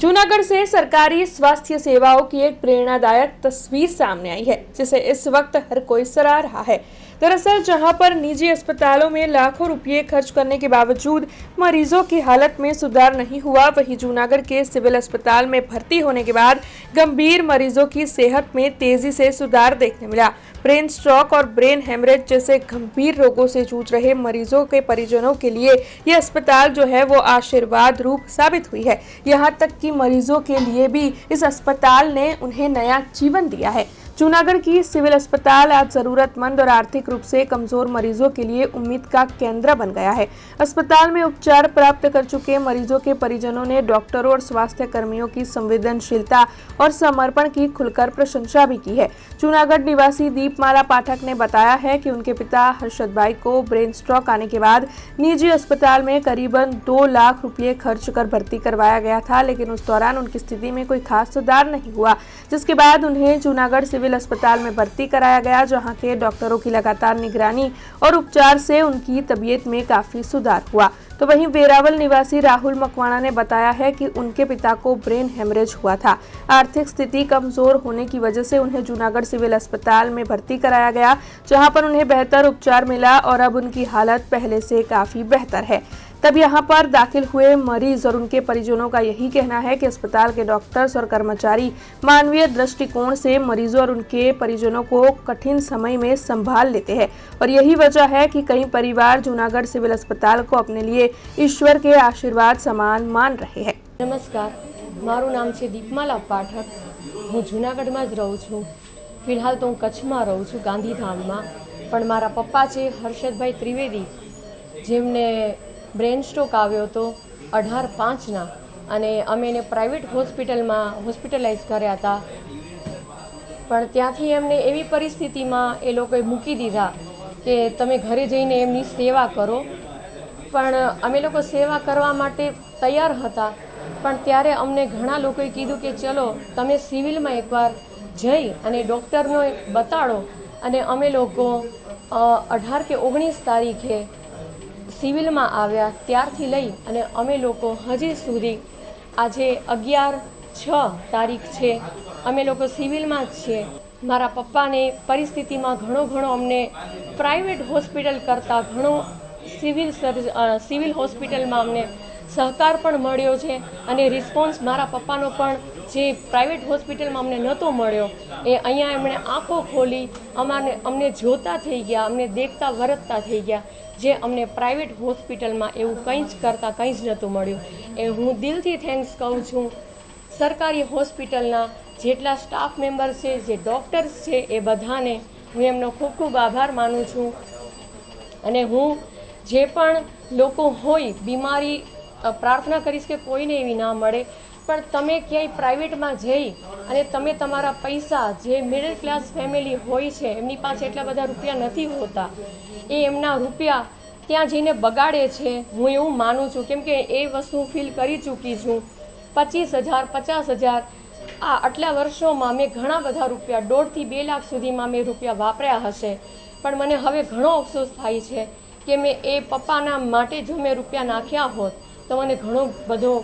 जूनागढ़ से सरकारी स्वास्थ्य सेवाओं की एक प्रेरणादायक तस्वीर सामने आई है, जिसे इस वक्त हर कोई सराह रहा है। दरअसल जहां पर निजी अस्पतालों में लाखों रुपए खर्च करने के बावजूद मरीजों की हालत में सुधार नहीं हुआ, वहीं जूनागढ़ के सिविल अस्पताल में भर्ती होने के बाद गंभीर मरीजों की सेहत में तेजी से सुधार देखने मिला। ब्रेन स्ट्रोक और ब्रेन हेमरेज जैसे गंभीर रोगों से जूझ रहे मरीजों के परिजनों के लिए यह अस्पताल जो है वो आशीर्वाद रूप साबित हुई है। यहाँ तक कि मरीजों के लिए भी इस अस्पताल ने उन्हें नया जीवन दिया है। जूनागढ़ की सिविल अस्पताल आज जरूरतमंद और आर्थिक रूप से कमजोर मरीजों के लिए उम्मीद का केंद्र बन गया है। अस्पताल में उपचार प्राप्त कर चुके मरीजों के परिजनों ने डॉक्टरों और स्वास्थ्य कर्मियों की संवेदनशीलता और समर्पण की खुलकर प्रशंसा भी की है। जूनागढ़ निवासी दीपमाला पाठक ने बताया है कि उनके पिता हर्षद भाई को ब्रेन स्ट्रोक आने के बाद निजी अस्पताल में करीबन 2 लाख रुपए खर्च कर भर्ती करवाया गया था, लेकिन उस दौरान उनकी स्थिति में कोई खास सुधार नहीं हुआ, जिसके बाद उन्हें जूनागढ़ सिविल अस्पताल में भर्ती कराया गया, जहां के डॉक्टरों की लगातार निगरानी और उपचार से उनकी तबीयत में काफी सुधार हुआ। तो वहीं वेरावल निवासी राहुल मकवाना ने बताया है कि उनके पिता को ब्रेन हेमरेज हुआ था। आर्थिक स्थिति कमजोर होने की वजह से उन्हें जूनागढ़ सिविल अस्पताल में भर्ती कराया गया, जहां पर उन्हें बेहतर उपचार मिला और अब उनकी हालत पहले से काफी बेहतर है। तब यहां पर दाखिल हुए मरीज और उनके परिजनों का यही कहना है कि अस्पताल के डॉक्टर्स और कर्मचारी मानवीय दृष्टिकोण से मरीजों और उनके परिजनों को कठिन समय में संभाल लेते हैं और यही वजह है कि कई परिवार जूनागढ़ सिविल अस्पताल को अपने लिए ईश्वर के आशीर्वाद समान मान रहे हैं। नमस्कार, मारू नाम है दीपमाला पाठक। हूँ जूनागढ़ में ज रहूँ छूँ। फिलहाल तो हूँ कच्छ में रहूँ छूँ, गांधीधाम में। पण मारा पप्पा है हर्षदभाई त्रिवेदी, जेमने ब्रेन स्ट्रोक आव्यो तो 18/5 अने अमे एने प्राइवेट होस्पिटल में होस्पिटलाइज कर्या था। पण त्यांथी एमने एवी परिस्थिति में ए लोकोए मूकी दीधा कि तमे घरे जईने एमनी सेवा करो। पण अमे लोको सेवा करवा माटे तैयार हता, पण त्यारे अमने घणा लोकोए कीधुं कि चलो तमे सिविल में एकवार जई अने डॉक्टरनो बताड़ो। अने अमे लोको 18 के 19 तारीखे सिविल में आव्या। त्यारथी लई अने अमे लोको हजी सुधी आजे 11/6 तारीख छे, अमे लोको सिविल में छे। मारा पप्पा ने परिस्थिति में घणो अमने प्राइवेट होस्पिटल करता घणो सिविल होस्पिटल में अमने सहकार पण मळ्यो छे अने रिस्पोन्स मारा पप्पानो पण जे प्राइवेट होस्पिटल में अमने नहोतो मळ्यो ए अहींया एमणे आँखों खोली अमने जोता थई गया, अमने देखता वरतता थई गया, जे अमने प्राइवेट होस्पिटल में एवं कंई ज करता कंई ज नहोतुं मळ्युं। ए हूँ दिलथी थैंक्स कहूँ छूँ सरकारी होस्पिटलना जेटला स्टाफ मेम्बर छे, जे डॉक्टर्स छे, ए बधाने हूँ एमनो खूब खूब आभार मानु छूँ। अने हूँ जे पण लोको होय बीमारी प्रार्थना करीश कि कोईने एवी ना मळे, पण तमे क्यांय प्राइवेट में जई अने तमे तमारा पैसा जे मिडल क्लास फेमिली होय छे एमनी पासे एटला बधा रुपया नथी होता, ए एमना रुपया त्यां जईने बगाड़े छे। हूँ एवुं मानु छूं, केम के ए वस्तु फील करी चूकी छूं। 25,000 50,000 आटला वर्षों में मैं घणा बधा रुपया 1.5 થી 2 लाख सुधी में मैं रुपया वापर्या हशे, पण मने हवे घणो अफसोस थाय छे कि मैं ए पप्पाना माटे जो मैं रुपया नाख्या होत तो मने घणो बधो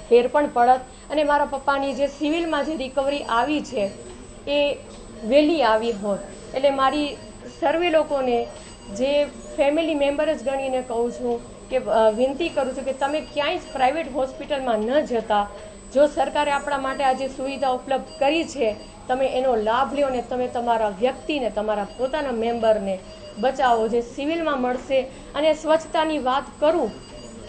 फेर पण पड़त अने मारा पप्पानी जे सिविल में जे रिकवरी आवी छे ए वेली आवी होत। एटले मारी सर्वे लोकोने जे फेमिली मेम्बर ज गणीने कहूँ छूँ कि विनती करूँ छूँ कि तमे क्यांय प्राइवेट होस्पिटल में न जता। जो सरकारे आपणा माटे आज सुविधा उपलब्ध करी छे तमे एनो लाभ ल्यो ने तमे तमारा व्यक्ति ने तमारा पोताना मेम्बर ने बचावो। जे सिविल में मळशे अने स्वच्छतानी वात करूँ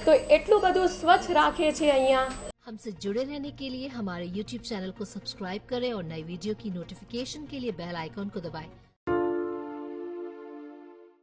तो एटलुं बधुं स्वच्छ राखे छे अहींया। हमसे जुड़े रहने के लिए हमारे YouTube चैनल को सब्सक्राइब करें और नई वीडियो की नोटिफिकेशन के लिए बेल आइकॉन को दबाएं।